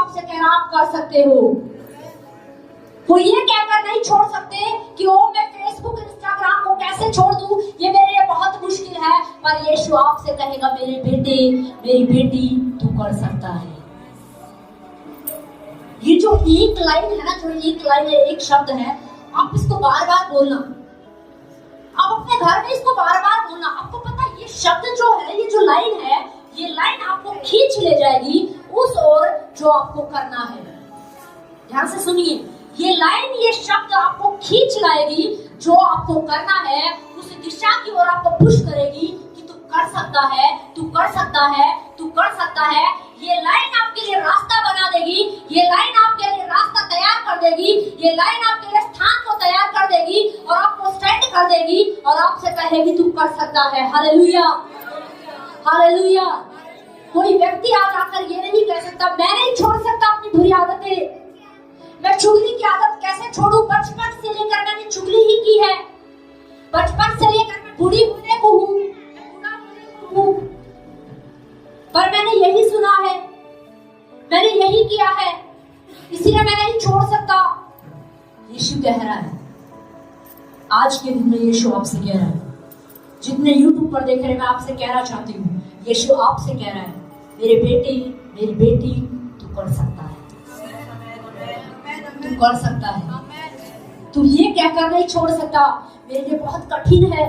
आपसे कह रहा आप कर सकते हो। वो ये कहकर नहीं छोड़ सकते कि ओ मैं फेसबुक इंस्टाग्राम को कैसे छोड़ दूं, ये मेरे लिए बहुत मुश्किल है। पर यीशु आपसे कहेगा मेरे बेटे मेरी बेटी तू कर सकता है। ये जो एक लाइन है ना, जो एक लाइन है, एक शब्द है, आप इसको बार बार बोलना। आप अपने घर में इसको बार बार बोलना। आपको पता है ये शब्द जो है, ये जो लाइन है, ये लाइन आपको खींच ले जाएगी उस ओर जो आपको करना है। ध्यान से सुनिए, ये लाइन, ये शब्द आपको खींच लाएगी जो आपको करना है, उस दिशा की ओर आपको पुश करेगी कि तू कर सकता है, तू कर सकता है, तू कर सकता है। ये लाइन आपके लिए रास्ता बना देगी, ये लाइन आपके लिए रास्ता तैयार कर देगी, ये लाइन आपके लिए स्थान को तैयार कर देगी और आपको स्टैंड कर देगी और आपसे कहेगी तू कर सकता है। Hallelujah, hallelujah. कोई व्यक्ति आज आकर ये नहीं कह सकता मैं नहीं छोड़ सकता अपनी बुरी आदतें, मैं चुगली की आदत कैसे छोड़ूं। बचपन से लेकर मैंने चुगली ही की है, बचपन से लेकर मैं बुरी होने को हूँ, पर मैंने यही सुना है, मैंने यही किया है, इसलिए मैं नहीं छोड़ सकता। यीशु कह रहा है, आज के दिन में यीशु आपसे कह रहा है, जितने YouTube पर देख रहे हैं मैं आपसे कहना चाहती हूँ, यीशु आपसे कह रहा है मेरे बेटे मेरी बेटी तू कर सकता है, तू कर सकता है। तू ये कहकर नहीं छोड़ सकता मेरे लिए बहुत कठिन है,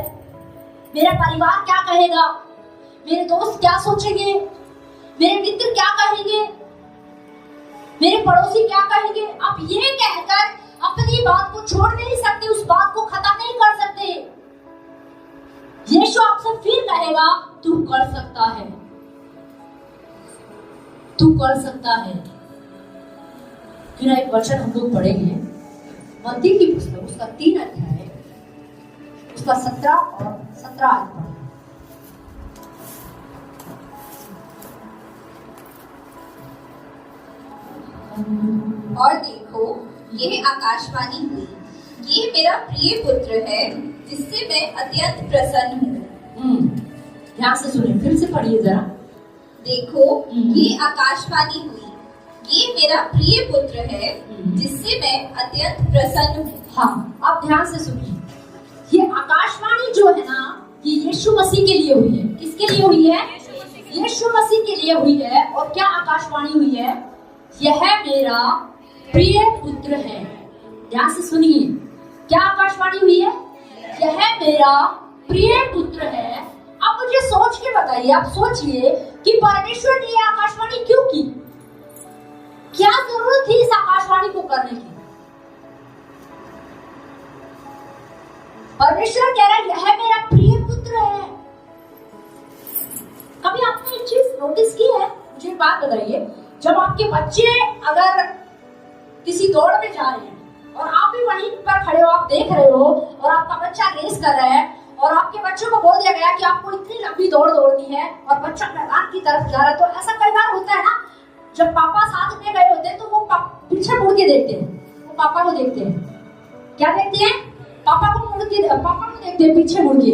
मेरा परिवार क्या कहेगा, मेरे दोस्त क्या सोचेंगे, मेरे मित्र क्या कहेंगे, मेरे पड़ोसी क्या कहेंगे। आप ये कहकर अपनी बात को छोड़ नहीं सकते, उस बात को खत्म नहीं कर सकते। यीशु आपसे फिर कहेगा तू कर सकता है, तू कर सकता है। फिर एक वचन हम लोग पढ़ेंगे मत्ती की पुस्तक, उसका 3 अध्याय, उसका 17 और 17 आयत पढ़ेंगे। और देखो ये आकाशवाणी हुई, ये मेरा प्रिय पुत्र है जिससे मैं अत्यंत प्रसन्न हूँ। ध्यान से सुनिए, फिर से पढ़िए जरा। देखो ये आकाशवाणी हुई, ये मेरा प्रिय पुत्र है जिससे मैं अत्यंत प्रसन्न हूँ। हाँ, आप ध्यान से सुनिए, ये आकाशवाणी जो है ना, ये यीशु मसीह के लिए हुई है। किसके लिए हुई है? यीशु मसीह के लिए हुई है। और क्या आकाशवाणी हुई है? यह मेरा प्रिय पुत्र है। ध्यान से सुनिए, क्या आकाशवाणी हुई है? यह मेरा प्रिय पुत्र है। अब मुझे सोच के बताइए, आप सोचिए कि परमेश्वर ने यह आकाशवाणी क्यों की? क्या जरूरत थी इस आकाशवाणी को करने की? परमेश्वर कह रहा है यह मेरा प्रिय पुत्र है। कभी आपने एक चीज नोटिस की है? मुझे एक बात बताइए, जब आपके बच्चे अगर किसी दौड़ में जा रहे हैं और आप भी वहीं पर खड़े हो, आप देख रहे हो और आपका बच्चा रेस कर रहा है और आपके बच्चों को बोल दिया गया कि आपको इतनी लंबी दौड़ दौड़नी है और बच्चा मैदान की तरफ जा रहा है, तो ऐसा कई बार होता है ना, जब पापा साथ में गए होते हैं तो वो पीछे मुड़ के देखते हैं, वो पापा को देखते हैं। क्या देखते हैं? पापा को देखते हैं पीछे मुड़ के।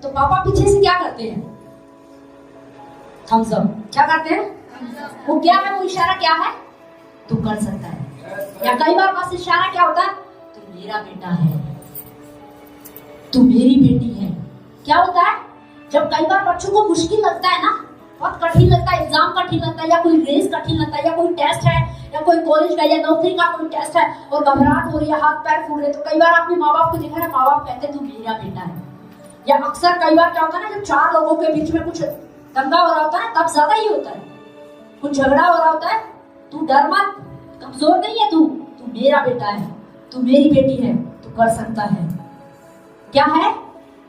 तो पापा पीछे से क्या करते हैं? Thumbs up. क्या करते हैं? वो क्या है? वो इशारा क्या है? तू कर सकता है। या कई बार बस इशारा क्या होता है? तू मेरा बेटा है, तू मेरी बेटी है। क्या होता है जब कई बार बच्चों को मुश्किल लगता है ना, बहुत कठिन लगता है, एग्जाम कठिन लगता है, या कोई रेस कठिन लगता है, या कोई टेस्ट है, या कोई कॉलेज का या नौकरी का कोई टेस्ट है और घबराहट हो रही है, हाथ पैर फूल रहे, तो कई बार अपने माँ बाप को देखा है, माँ बाप कहते तू मेरा बेटा है। या अक्सर कई बार क्या होता है ना, जब 4 लोगों के बीच में कुछ दंगा हो रहा होता है, तब ज्यादा ही होता है, कुछ झगड़ा हो रहा होता है, तू डर मत, कमजोर नहीं है, तू मेरा बेटा है, तू मेरी बेटी है, तू कर सकता है। क्या है?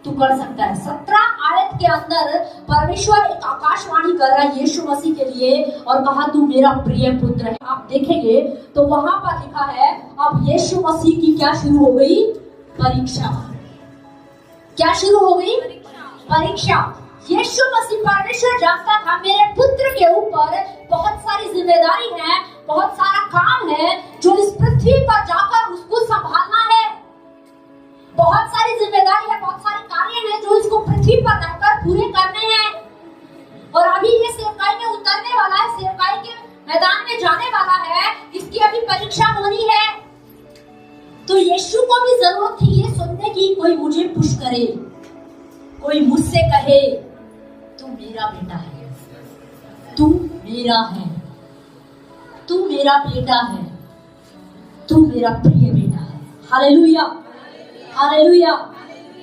तू कर सकता है। 17 आयत के अंदर परमेश्वर एक आकाशवाणी कर रहा है यीशु मसीह के लिए और कहा तू मेरा प्रिय पुत्र है। आप देखेंगे तो वहां पर लिखा है अब यीशु मसीह की क्या शुरू हो गई? परीक्षा। क्या शुरू हो गई? परीक्षा। यीशु मसीह, परमेश्वर जानता था मेरे पुत्र के ऊपर बहुत सारी जिम्मेदारी है, बहुत सारा काम है जो इस पृथ्वी पर जाकर उसको संभालना है। बहुत सारी जिम्मेदारी है, बहुत सारे कार्य हैं जो इसको पृथ्वी पर रहकर पूरे करने हैं। और अभी ये सेवकाई में उतरने वाला है, सेवकाई के मैदान में जाने वाला है परीक्षा होनी है, तो यीशु को भी जरूरत थी ये सुनने की, कोई मुझे पुश करे, कोई मुझसे कहे तू मेरा बेटा है, तू मेरा है, तू मेरा बेटा है, तू मेरा प्रिय बेटा है। Hallelujah, hallelujah.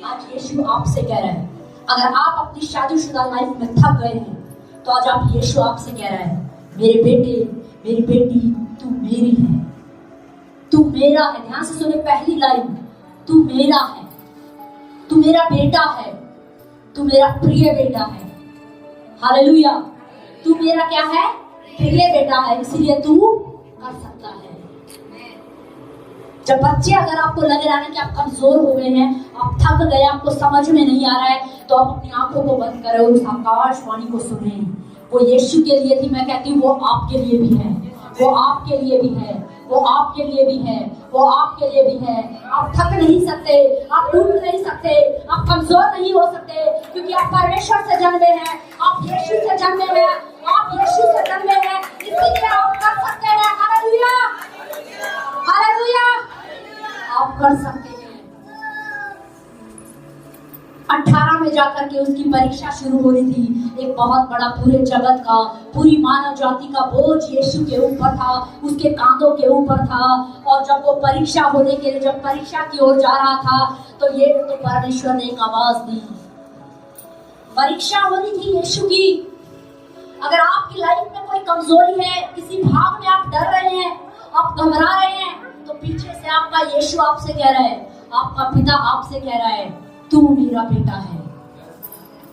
आज यीशु आपसे कह रहा है, अगर आप अपनी शादीशुदा लाइफ में थक गए हैं तो आज आप यीशु आपसे कह रहा है, मेरे बेटे मेरी बेटी तू मेरी है, तू मेरा है। ध्यान से सुने पहली लाइन, तू मेरा है, तू मेरा बेटा है, तू मेरा प्रिय बेटा है। हालेलुया। तू मेरा क्या है? प्रिय बेटा है, इसलिए तू कर सकता है। जब बच्चे अगर आपको लग रहा है कि आप कमजोर हो गए हैं, आप थक गए, आपको समझ में नहीं आ रहा है, तो आप अपनी आंखों को बंद करो, उस आकाशवाणी को सुने। वो यीशु के लिए थी, मैं कहती हूँ वो आपके लिए भी है, वो आपके लिए भी है, वो आपके लिए भी है, वो आपके लिए भी है। आप थक नहीं सकते, आप टूट नहीं सकते, आप कमजोर नहीं हो सकते, क्योंकि आप परमेश्वर से जन्मे हैं, आप यीशु से जन्मे हैं, आप यीशु से जन्मे हैं, इसीलिए आप कर सकते हैं। Hallelujah, hallelujah. आप कर सकते हैं। 18 में जाकर के उसकी परीक्षा शुरू हो रही थी। एक बहुत बड़ा पूरे जगत का, पूरी मानव जाति का बोझ यीशु के ऊपर था, उसके कांधों के ऊपर था। और जब वो परीक्षा होने के लिए, जब परीक्षा की ओर जा रहा था, तो ये तो परमेश्वर ने एक आवाज दी। परीक्षा होनी थी यीशु की। अगर आपकी लाइफ में कोई कमजोरी है, किसी भाग में आप डर रहे हैं, आप घबरा रहे हैं, तो पीछे से आपका यीशु आपसे कह रहा है, आपका पिता आपसे कह रहा है, तू मेरा बेटा है,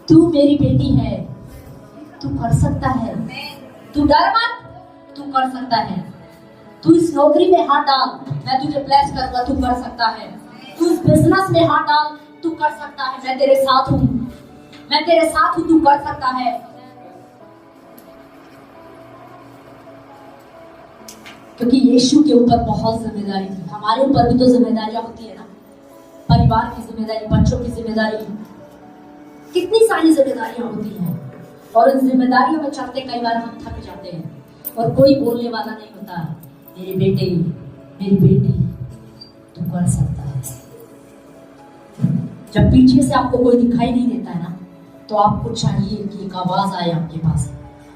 तू मेरी बेटी है, तू कर सकता है, तू डर मत, तू कर सकता है। तू इस नौकरी में हाथ डाल, मैं तुझे ब्लेस करूंगा, तू कर सकता है। तू इस बिजनेस में हाथ डाल, तू कर सकता है, मैं तेरे साथ हूं, मैं तेरे साथ हूं, तू कर सकता है। क्योंकि यीशु के ऊपर बहुत जिम्मेदारी थी। हमारे ऊपर भी तो जिम्मेदारियां होती है ना, परिवार की जिम्मेदारी, बच्चों की जिम्मेदारी, कितनी सारी जिम्मेदारियां होती हैं। और उन जिम्मेदारियों में चलते कई बार हम थक जाते हैं और कोई बोलने वाला नहीं होता, मेरे बेटे मेरी बेटी तू कर सकता है। जब पीछे से आपको कोई दिखाई नहीं देता है ना, तो आपको चाहिए कि एक आवाज आए आपके पास,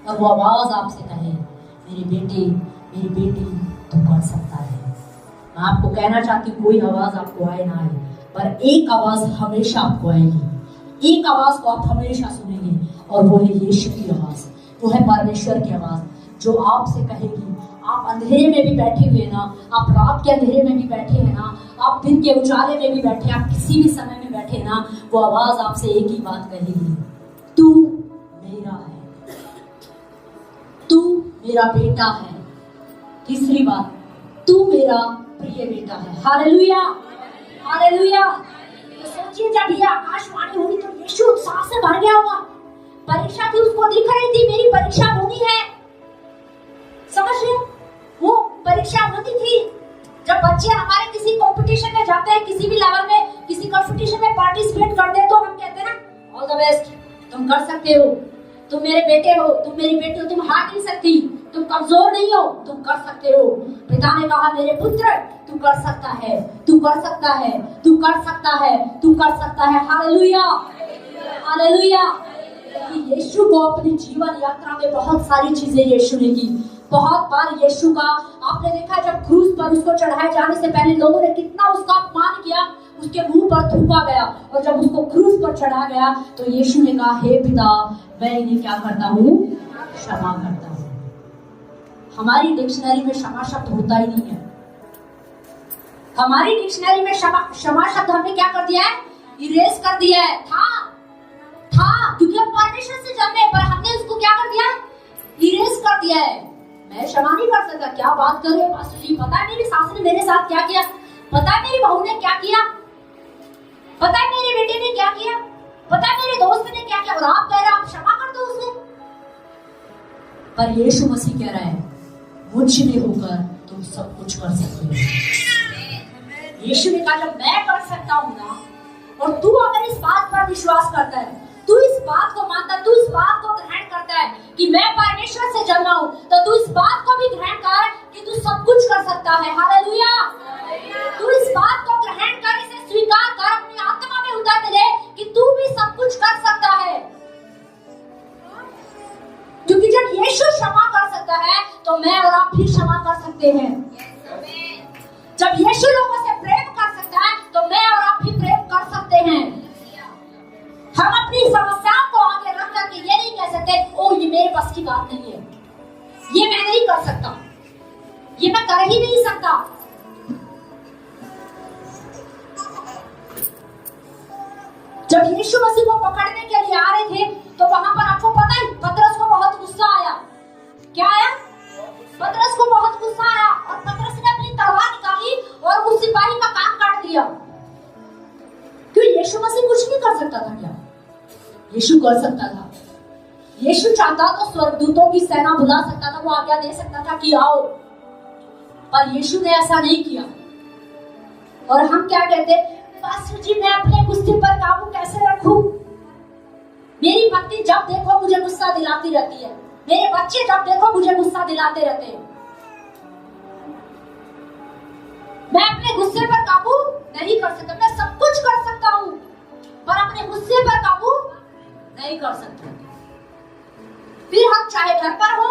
और वो आवाज आपसे कहे, मेरे बेटे मेरी बेटी तू कर सकता है। मैं आपको कहना चाहती हूँ, कोई आवाज आपको आए ना आए, पर एक आवाज हमेशा आपको आएगी, एक आवाज को आप हमेशा सुनेंगे, और वो है यीशु की आवाज, वो है परमेश्वर की आवाज, जो आपसे कहेगी। आप अंधेरे में भी बैठे हुए ना, आप रात के अंधेरे में भी बैठे हैं ना, आप दिन के उजाले में भी बैठे, आप किसी भी समय में बैठे ना, वो आवाज आपसे एक ही बात कहेगी, तू मेरा है, तू मेरा बेटा है। तीसरी बात, तू मेरा प्रिय बेटा है। Hallelujah, hallelujah. तो सोचिए, जब ये आकाशवाणी हुई तो यीशु उत्साह से भर गया होगा। परीक्षा थी, उसको दिख रही थी मेरी परीक्षा होनी है, समझ रहे? वो परीक्षा होती थी। जब बच्चे हमारे किसी कंपटीशन में जाते हैं, किसी भी लेवल में किसी कंपटीशन में पार्टिसिपेट करते हैं, तो हम कहते हैं ना, ऑल द बेस्ट, तुम कर सकते हो, तुम मेरे बेटे हो, तुम मेरी बेटी हो, तुम हार नहीं सकती, तुम कमजोर नहीं हो, तुम कर सकते हो। पिता ने कहा, मेरे पुत्र तू कर सकता है, तू कर सकता है, तू कर सकता है, तू कर सकता है। Hallelujah, hallelujah. यीशु को अपनी जीवन यात्रा में बहुत सारी चीजें यीशु ने की। बहुत बार यीशु का आपने देखा, जब क्रूस पर उसको चढ़ाए जाने से पहले लोगों ने कितना उसका अपमान किया, उसके मुंह पर थूका गया, और जब उसको क्रूस पर चढ़ा गया तो यीशु ने कहा, हे पिता, मैं इन्हें क्या करता हूँ, क्षमा करता हूँ। हमारी डिक्शनरी में क्षमा शब्द होता ही नहीं है। हमारी डिक्शनरी में क्षमा शब्द हमने क्या कर दिया है, इरेज कर दिया है। था क्योंकि हम परमेश्वर से जन्मे, पर हमने उसको क्या कर दिया, इरेज कर दिया है। मैं क्षमा नहीं कर सकता, क्या बात कर रहे हो पास्टर जी, पता है मेरी सास ने मेरे साथ क्या किया, पता है मेरी बहू ने क्या किया, पता है मेरे बेटे ने क्या किया, पता है मेरे दोस्त ने क्या किया, और आप कह रहे हैं आप क्षमा कर दो उसे। पर यीशु मसीह कह रहा है, मुझ में होकर तुम सब कुछ कर सकते हो। यीशु ने कहा, जब मैं कर सकता हूं ना, और तू अगर इस बात पर विश्वास करता है, तू इस बात को मानता, तू इस बात को ग्रहण करता है कि मैं परमेश्वर से जन्मा हूं, तो तू इस बात को भी ग्रहण कर कि तू सब कुछ कुछ कर सकता है। हालेलुया। तू इस बात को ग्रहण कर, इसे स्वीकार कर, अपनी आत्मा में उतर ले कि तू भी सब कुछ कर सकता है। क्योंकि जब यीशु क्षमा कर सकता है तो मैं और आप भी क्षमा कर सकते हैं। जब यीशु लोगों से प्रेम कर सकता है तो मैं और आप भी प्रेम कर सकते हैं। हम अपनी समस्याओं को आगे रख करके ये नहीं कह सकते ओ ये मेरे बस की बात नहीं है, ये मैं नहीं कर सकता, ये मैं कर ही नहीं सकता। जब यीशु मसीह को पकड़ने के लिए आ रहे थे तो वहां पर आपको पता है पतरस को बहुत गुस्सा आया। क्या आया? पतरस को बहुत गुस्सा आया और पतरस ने अपनी तलवार निकाली और उस सिपाही का कान काट दिया। क्यों? यीशु मसीह कुछ नहीं कर सकता था क्या? यीशु कर सकता था। यीशु चाहता तो स्वर्गदूतों की सेना बुला सकता था, वो आज्ञा दे सकता था कि आओ, पर यीशु ने ऐसा नहीं किया। और हम क्या कहते, पास्टर जी मैं अपने गुस्से पर काबू कैसे रखूं? मेरी पत्नी जब देखो मुझे गुस्सा दिलाती रहती है, मेरे बच्चे जब देखो मुझे गुस्सा दिलाते रहते हैं। मैं अपने गुस्से पर काबू नहीं कर सकता। मैं सब कुछ कर सकता हूं पर अपने गुस्से पर काबू नहीं कर सकता। फिर हम चाहे घर पर हो,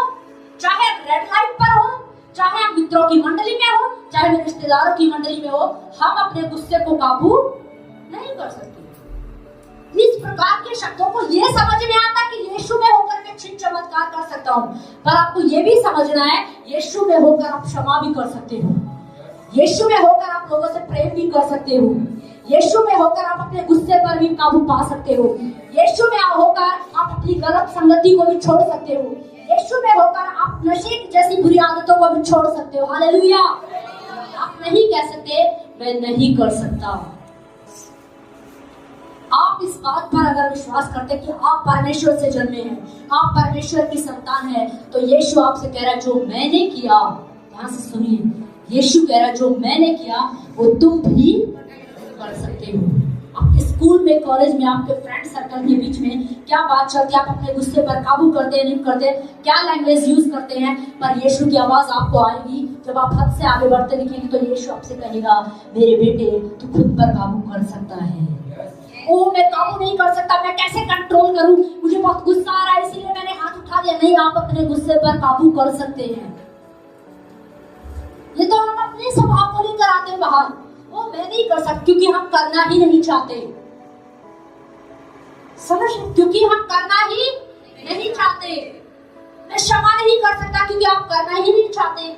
चाहे रेड लाइट पर हो, चाहे हम मित्रों की मंडली में हो, चाहे मेरे रिश्तेदारों की मंडली में हो, हम अपने गुस्से को काबू नहीं कर सकते। इस प्रकार के शब्दों को ये समझ में आता कि यीशु में होकर मैं चिन्ह चमत्कार कर सकता हूँ, पर आपको ये भी समझना है यीशु में होकर आप क्षमा भी कर सकते हो, यीशु में होकर आप लोगों से प्रेम भी कर सकते हो, यीशु में होकर आप अपने गुस्से पर भी काबू पा सकते हो, यीशु में होकर आप अपनी गलत संगति को भी छोड़ सकते हो, यीशु में होकर आप नशे जैसी बुरी आदतों को भी छोड़ सकते हो। हालेलुया। आप नहीं कह सकते मैं नहीं कर सकता। आप इस बात पर अगर विश्वास करते कि आप परमेश्वर से जन्मे हैं, आप परमेश्वर की संतान हैं, तो यीशु आपसे कह रहा है जो मैंने किया, ध्यान से सुनिए, यीशु कह रहा है जो मैंने किया वो तुम भी कर सकते हो। आपके स्कूल में, कॉलेज में, आपके फ्रेंड सर्कल के बीच में क्या बात चलती है, आप अपने गुस्से पर काबू करते हैं नहीं करते, क्या लैंग्वेज यूज करते हैं, पर यीशु की आवाज आपको आएगी। जब आप हद से आगे बढ़ते दिखेंगे तो यीशु आपसे कहेगा मेरे बेटे तू खुद पर काबू कर सकता है। ओ मैं काबू नहीं कर सकता, मैं कैसे कंट्रोल करूं, मुझे बहुत गुस्सा आ रहा है इसलिए मैंने हाथ उठा दिया। नहीं, आप अपने गुस्से पर काबू कर सकते हैं। ये तो हम अपने स्वभाव को लेकर आते हैं बाहर, वो मैं नहीं कर सकता क्योंकि हम करना ही नहीं चाहते। समझ? क्योंकि हम करना ही नहीं चाहते। मैं क्षमा नहीं कर सकता क्योंकि आप करना ही नहीं चाहते।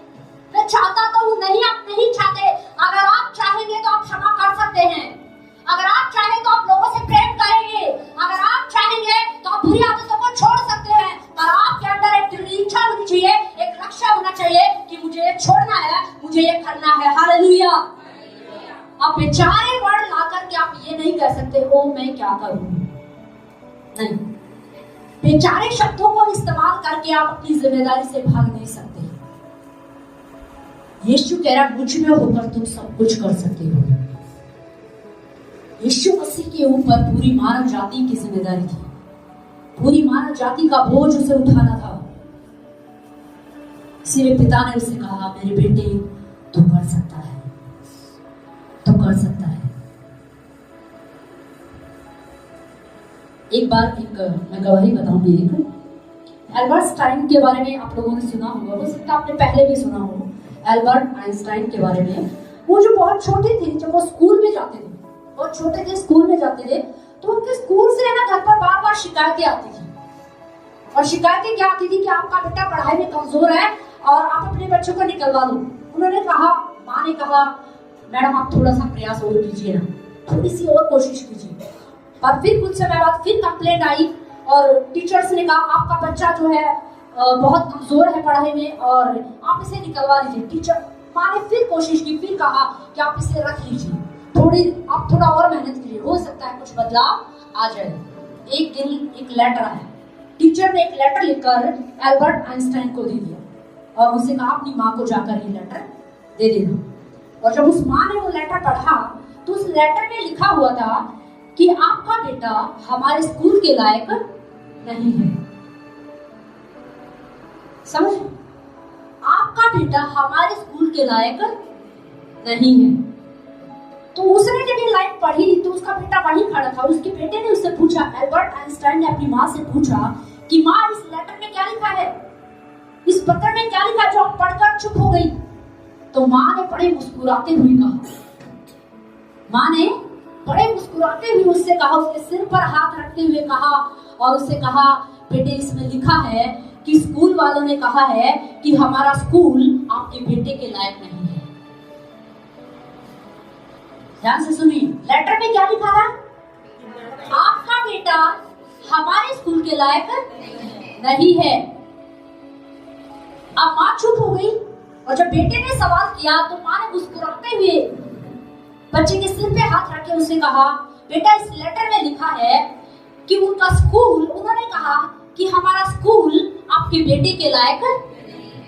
मैं चाहता तो हूं, नहीं आप नहीं चाहते। अगर आप चाहेंगे तो आप क्षमा कर सकते हैं, अगर आप चाहें तो आप लोगों से प्रेम करेंगे, अगर आप चाहेंगे तो आप बुरी आदतों को छोड़ सकते हैं, पर आपके अंदर एक दृढ़ इच्छा होनी चाहिए, एक लक्ष्य होना चाहिए कि मुझे ये छोड़ना है, मुझे ये करना है। हालेलुया। आप बेचारे वर्ड ला करके आप ये नहीं कह सकते ओ मैं क्या करूं, नहीं, बेचारे शब्दों को इस्तेमाल करके आप अपनी जिम्मेदारी से भाग नहीं सकते। यीशु कह रहा मुझ में होकर तुम सब कुछ कर सकते हो। यीशु मसीह के ऊपर पूरी मानव जाति की जिम्मेदारी थी, पूरी मानव जाति का बोझ उसे उठाना था। इसीलिए पिता ने उसे कहा मेरे बेटे तू कर सकता है, तू कर सकता है। एक बार मैं गवाही बताऊंगी। एल्बर्ट आइंस्टाइन के बारे में आप लोगों ने सुना होगा, हो सकता है आपने पहले भी सुना हो एल्बर्ट आइंस्टाइन के बारे में। वो जो बहुत छोटे थे, जब वो स्कूल में जाते थे, बहुत छोटे थे, स्कूल में जाते थे, तो उनके स्कूल से ना घर पर बार बार शिकायतें आती थी। और शिकायतें क्या आती थी कि आपका बेटा पढ़ाई में कमजोर है और आप अपने बच्चों को निकलवा दो। उन्होंने कहा, माँ ने कहा मैडम आप थोड़ा सा प्रयास और कीजिए ना, थोड़ी सी और कोशिश कीजिए। पर फिर कुछ समय बाद फिर कंप्लेंट आई और टीचर्स ने कहा आपका बच्चा जो है बहुत कमजोर है पढ़ाई में और आप इसे निकलवा लीजिए। टीचर माँ ने फिर कोशिश की, फिर कहा कि आप इसे रख लीजिए, आप थोड़ा और मेहनत कीजिए, हो सकता है कुछ बदलाव आ जाए। एक दिन एक लेटर आया, टीचर ने एक लेटर लिखकर एल्बर्ट आइंस्टाइन को दे दिया और उसे कहा अपनी माँ को जाकर ये लेटर दे देना। और जब उस माँ ने वो लेटर पढ़ा तो उस लेटर में लिखा हुआ था कि आपका बेटा हमारे स्कूल के लायक नहीं है। समझ? आपका बेटा हमारे स्कूल के लायक नहीं है। तो उसने जब ये लाइन पढ़ी तो उसका बेटा वहीं खड़ा था। उसके बेटे ने उससे पूछा, एल्बर्ट आइंस्टाइन ने अपनी माँ से पूछा कि माँ इस लेटर में क्या लिखा है, इस पत्र में क्या लिखा जो आप पढ़कर चुप हो गई। तो माँ ने बड़े मुस्कुराते हुए कहा, माँ ने बड़े मुस्कुराते हुए उससे कहा, उसके सिर पर हाथ रखते हुए कहा और उससे कहा, बेटे इसमें लिखा है कि स्कूल वालों ने कहा है कि हमारा स्कूल आपके बेटे के लायक नहीं है। ध्यान से सुनिए, लेटर में क्या लिखा था? आपका बेटा हमारे स्कूल के लायक नहीं है। अब माँ चुप हो गई और जब बेटे ने सवाल किया तो माँ ने मुस्कुराते हुए बच्चे के सिर पे हाथ रख के उससे कहा, बेटा इस लेटर में लिखा है कि उनका स्कूल, उन्होंने कहा कि हमारा स्कूल आपके बेटे के लायक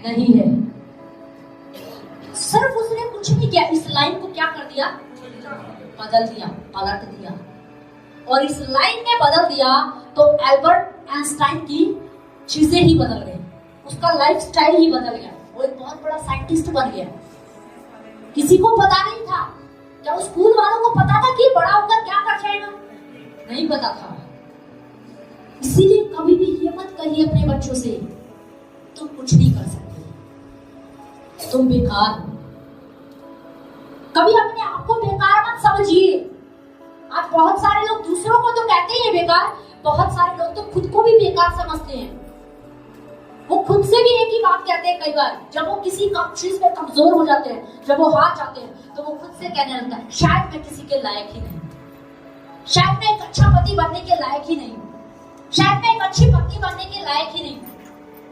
नहीं है। सिर्फ उसने कुछ नहीं किया, इस लाइन को क्या कर दिया? बदल दिया, पलट दिया। और इस लाइन ने बदल दिया तो एल्बर्ट आइंस्टाइन की चीजें ही बदल गई, उसका लाइफस्टाइल ही बदल गया। वो एक बहुत बड़ा साइंटिस्ट बन गया। किसी को पता नहीं था, क्या उस स्कूल वालों को पता था कि बड़ा होकर क्या कर जाएगा? नहीं पता था। इसीलिए कभी भी ये मत कहिए अपने बच्चों से तुम कुछ नहीं कर सकते, तुम बेकार हो। कभी अपने आप को बेकार मत समझिए। आज बहुत सारे लोग दूसरों को तो कहते ही हैं बेकार, बहुत सारे लोग तो खुद को भी बेकार समझते हैं। वो खुद से भी एक ही बात कहते हैं कई बार, जब वो किसी चीज में कमजोर हो जाते हैं, जब वो हार जाते हैं, तो वो खुद से कहने लगता है, शायद मैं किसी के लायक ही नहीं, शायद मैं एक अच्छा पति बनने के लायक ही नहीं, शायद मैं एक अच्छी पत्नी बनने के लायक ही नहीं,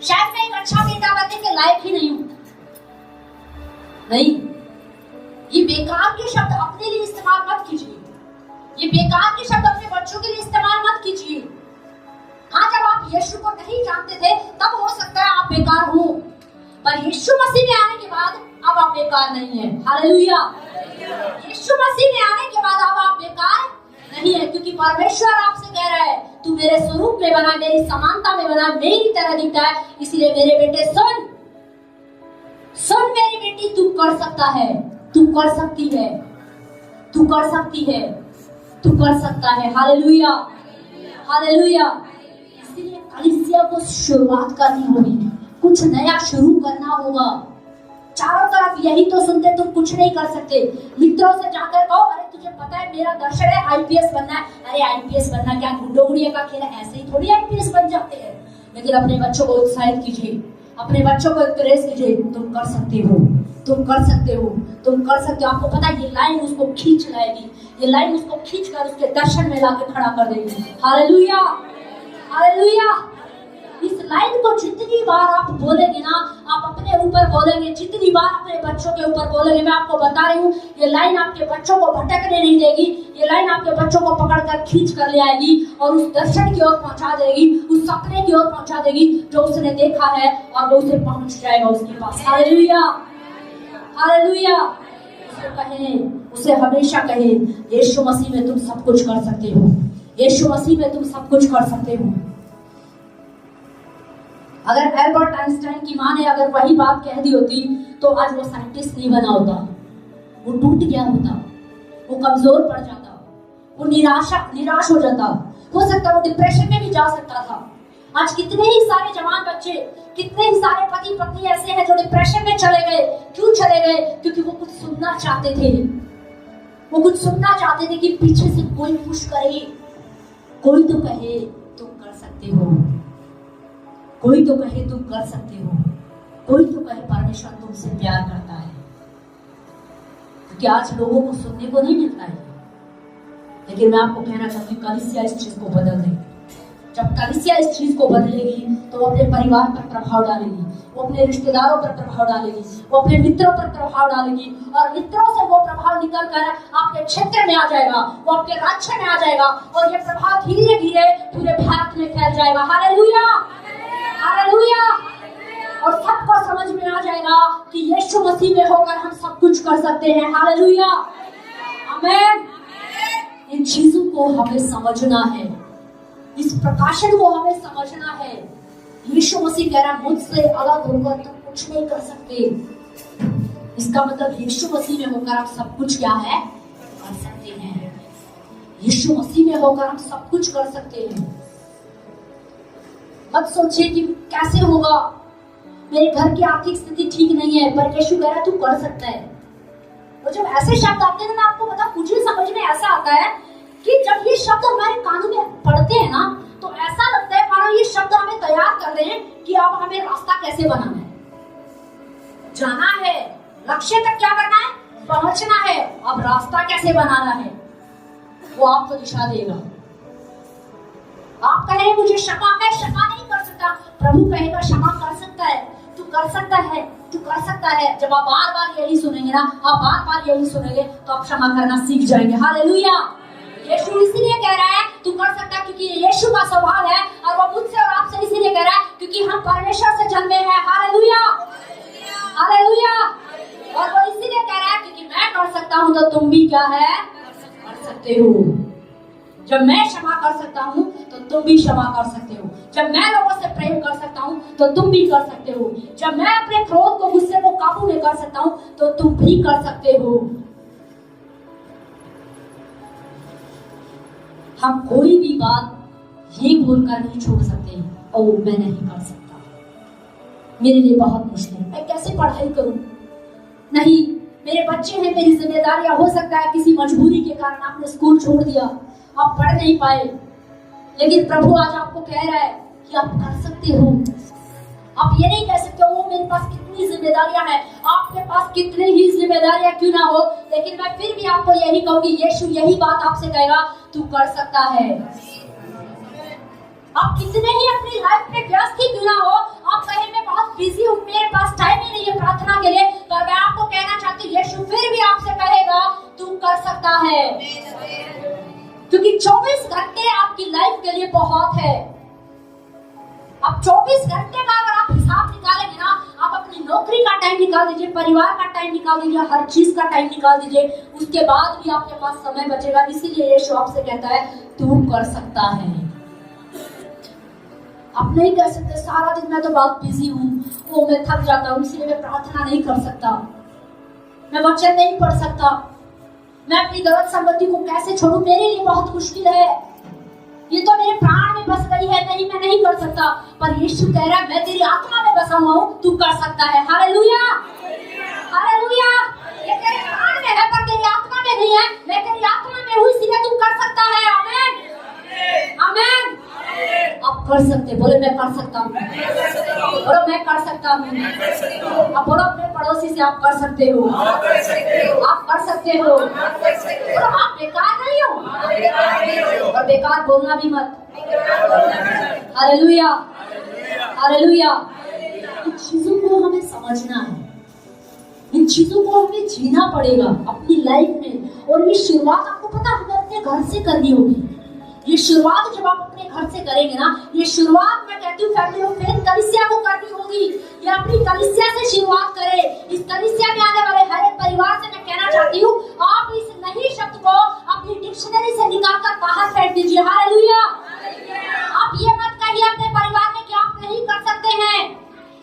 शायद मैं एक अच्छा बेटा बनने के लायक ही नहीं हूं। नहीं, ये बेकार के शब्द अपने लिए इस्तेमाल मत कीजिए। ये बेकार के शब्द अपने बच्चों के लिए इस्तेमाल मत कीजिए। हाँ, जब आप यीशु को नहीं जानते थे तब हो सकता है आप बेकार हो, पर यीशु मसीह में आने के बाद अब आप बेकार नहीं है। हालेलुया। यीशु मसीह में आने के बाद अब आप बेकार नहीं है, क्योंकि परमेश्वर आपसे कह रहा है, तू मेरे स्वरूप में बना, मेरी समानता में बना, मेरी तरह दिखता है, इसलिए मेरे बेटे सुन, सुन मेरी बेटी, तू कर सकता है, तू कर सकती है, तू कर सकती है, तू कर सकता है। Hallelujah, hallelujah. इसलिए कलीसिया को शुरुआत करनी होगी, कुछ नया शुरू करना होगा। चारों तरफ यही तो सुनते, तुम कुछ नहीं कर सकते। मित्रों से जाकर कहो, अरे तुझे पता है मेरा दर्शन है आईपीएस बनना है। अरे आईपीएस बनना क्या गुड्डो गुड़िया का खेल है? ऐसे ही थोड़ी आईपीएस बन जाते हैं। लेकिन अपने बच्चों को उत्साहित कीजिए, अपने बच्चों को इंकरेज कीजिए, तुम कर सकते हो, तुम कर सकते हो, तुम कर सकते हो। आपको पता है ये लाइन उसको खींच लाएगी, ये लाइन उसको खींच कर उसके दर्शन में लाके खड़ा कर देगी। Hallelujah, hallelujah. इस लाइन को जितनी बार आप बोलेंगे ना, आप अपने ऊपर बोलेंगे, जितनी बार अपने बच्चों के ऊपर बोलेंगे, मैं आपको बता रही हूँ, ये लाइन आपके बच्चों को भटकने नहीं देगी। ये लाइन आपके बच्चों को पकड़कर खींच कर ले आएगी और उस दर्शन की ओर पहुंचा देगी, उस सपने की ओर पहुंचा देगी जो उसने देखा है, और वो उसे पहुंच जाएगा उसके पास। Hallelujah, hallelujah. उसे कहें, उसे हमेशा कहें, यीशु मसीह में तुम सब कुछ कर सकते हो, यीशु मसीह में तुम सब कुछ कर सकते हो। अगर एल्बर्ट आइंस्टाइन की माँ ने अगर वही बात कह दी होती तो आज वो साइंटिस्ट नहीं बना होता, वो टूट गया होता, वो कमजोर पड़ जाता, वो निराश हो जाता, हो सकता वो डिप्रेशन में भी जा सकता था। आज कितने ही सारे जवान बच्चे, कितने ही सारे पति पत्नी ऐसे हैं जो डिप्रेशन में चले गए। क्यों चले गए? क्योंकि वो कुछ सुनना चाहते थे, वो कुछ सुनना चाहते थे कि पीछे से कोई पुश करे, कोई तो कहे तुम कर सकते हो, कोई तो कहे तुम कर सकते हो, कोई तो कहे परमेश्वर तुमसे प्यार करता है। क्योंकि आज लोगों को सुनने को नहीं मिलता है। लेकिन मैं आपको कहना चाहती हूँ, कलीसिया इस चीज को बदल देगी। जब कलीसिया इस चीज को बदलेगी तो वो अपने परिवार पर प्रभाव डालेगी, वो अपने रिश्तेदारों पर प्रभाव डालेगी, वो अपने मित्रों पर प्रभाव डालेगी, और मित्रों से वो प्रभाव निकल कर आपके क्षेत्र में आ जाएगा, वो आपके राज्य में आ जाएगा, और ये प्रभाव धीरे धीरे पूरे भारत में फैल जाएगा। Hallelujah, hallelujah. और सबको समझ में आ जाएगा कि यीशु मसीह में होकर हम सब कुछ कर सकते हैं। हालेलुया, आमीन। इन चीजों को हमें समझना है, इस प्रकाशन को हमें समझना है। यीशु मसीह कह रहा है, मुझसे अलग होकर तुम कुछ कुछ नहीं कर सकते। इसका मतलब यीशु मसीह में होकर आप सब कुछ क्या है कर सकते हैं। यीशु मसीह में होकर हम सब कुछ कर सकते हैं। मत सोचिए कि कैसे होगा, मेरे घर की आर्थिक स्थिति ठीक नहीं है, पर यीशु कह रहा है तू कर सकता है। और जब ऐसे शब्द आते हैं ना, मैं आपको बता, मुझे समझ में ऐसा आता है कि जब ये शब्द हमारे कानों में पड़ते हैं ना, तो ऐसा लगता है मानो ये शब्द हमें तैयार कर रहे हैं कि अब हमें रास्ता कैसे बनाना है, जाना है, लक्ष्य तक क्या करना है, पहुंचना है। अब रास्ता कैसे बनाना है वो आपको दिशा देगा। आप कहें मुझे क्षमा, मैं क्षमा नहीं कर सकता, प्रभु कहेगा क्षमा कर सकता है, तू कर सकता है, तू कर सकता है। जब आप बार बार यही सुनेंगे ना, आप बार बार यही सुनेंगे, तो आप क्षमा करना सीख जाएंगे। हालेलुया। यीशु इसीलिए कह रहा है तू कर सकता है, क्योंकि यीशु का स्वभाव है, और वो मुझसे और आपसे इसीलिए कह रहा है क्योंकि हम परमेश्वर से जन्मे हैं। Hallelujah, hallelujah. और वो इसीलिए कह रहा है क्योंकि मैं कर सकता हूँ तो तुम भी क्या है कर सकते हो। जब मैं क्षमा कर सकता हूँ तो तुम भी क्षमा कर सकते हो। जब मैं लोगों से प्रेम कर सकता हूँ तो तुम भी कर सकते हो। जब मैं अपने क्रोध को, गुस्से को काबू में कर सकता हूँ तो तुम भी कर सकते हो। हम कोई भी बात ये बोलकर नहीं छोड़ सकते ओ मैं नहीं कर सकता, मेरे लिए बहुत मुश्किल है, मैं कैसे पढ़ाई करूं, नहीं मेरे बच्चे हैं, मेरी जिम्मेदारियां, हो सकता है किसी मजबूरी के कारण आपने स्कूल छोड़ दिया, आप पढ़ नहीं पाए, लेकिन प्रभु आज आपको कह रहा है कि आप कर सकते हो। आप ये नहीं कह सकते वो मेरे पास कितनी जिम्मेदारियां हैं, आपके पास कितनी ही जिम्मेदारियां क्यों ना हो, लेकिन मैं फिर भी आपको यही कहूंगी, यीशु यही बात आपसे कहेगा तू कर सकता है। आप कितने ही अपनी लाइफ में व्यस्त ही क्यों ना हो, आप कहें मैं बहुत बिजी हूँ, मेरे पास टाइम ही नहीं है प्रार्थना के लिए, पर मैं आपको कहना चाहती हूँ यीशु फिर भी आपसे कहेगा तू कर सकता है, क्योंकि 24 घंटे आपकी लाइफ के लिए बहुत है। अब 24 घंटे का अगर आप हिसाब निकालेंगे ना, आप अपनी नौकरी का टाइम निकाल दीजिए, परिवार का टाइम निकाल दीजिए, हर चीज का टाइम निकाल दीजिए, उसके बाद भी आपके पास समय बचेगा। इसीलिए यीशु आपसे कहता है तू कर सकता है। आप नहीं कह सकते सारा दिन मैं तो बहुत बिजी हूँ, वो मैं थक जाता हूँ इसलिए मैं प्रार्थना नहीं कर सकता, मैं वचन नहीं पढ़ सकता, मैं अपनी गलत संगति को कैसे छोड़ूं, मेरे लिए बहुत मुश्किल है, ये तो मेरे प्राण में बस गई है, नहीं मैं नहीं कर सकता। पर यीशु कह रहा है मैं तेरी आत्मा में बसा हुआ हूँ, तू कर सकता है। Hallelujah, hallelujah. ये तेरे प्राण में है पर तेरी आत्मा में नहीं है, मैं तेरी आत्मा में हूँ इसलिए तू कर सकता है। आमीन, आमीन। आप कर सकते, बोले मैं कर सकता हूँ, बोलो मैं कर सकता हूँ। अब बोलो अपने पड़ोसी से आप कर सकते हो, आप कर सकते हो, बोलो आप बेकार नहीं हो, और बेकार बोलना भी मत। Hallelujah, hallelujah. इन चीजों को हमें समझना है, इन चीजों को हमें जीना पड़ेगा अपनी लाइफ में। और ये शुरुआत आपको पता हमें अपने घर से करनी होगी। ये शुरुआत जब आप अपने घर से करेंगे ना, ये शुरुआत मैं कहती हूँ फैमिली ऑफ फेथ कलीसिया को करनी होगी। ये अपनी कलीसिया से शुरुआत करें। इस कलीसिया में आने वाले हर एक परिवार से मैं कहना चाहती हूँ आप इस नई शब्द को अपनी डिक्शनरी से निकालकर बाहर फेंक दीजिए। हालेलुया। आप ये मत कहिए अपने परिवार में कि आप नहीं कर सकते हैं।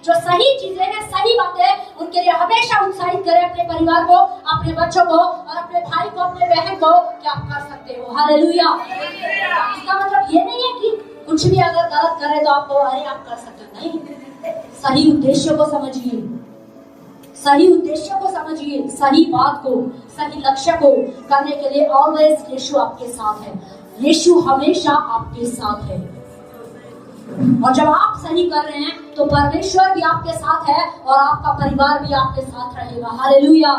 जो सही चीजें हैं, सही बातें, उनके लिए हमेशा उत्साहित करें अपने परिवार को, अपने बच्चों को और अपने भाई को, अपने बहन को कि आप कर सकते हो। हालेलुया। इसका मतलब ये नहीं है कि कुछ भी अगर गलत करे तो आपको अरे आप कर सकते हो, नहीं। सही उद्देश्य को समझिए, सही उद्देश्य को समझिए, सही बात को, सही लक्ष्य को करने के लिए ऑलवेज यीशु आपके साथ है। यीशु हमेशा आपके साथ है। और जब आप सही कर रहे हैं तो परमेश्वर भी आपके साथ है और आपका परिवार भी आपके साथ रहेगा। Hallelujah,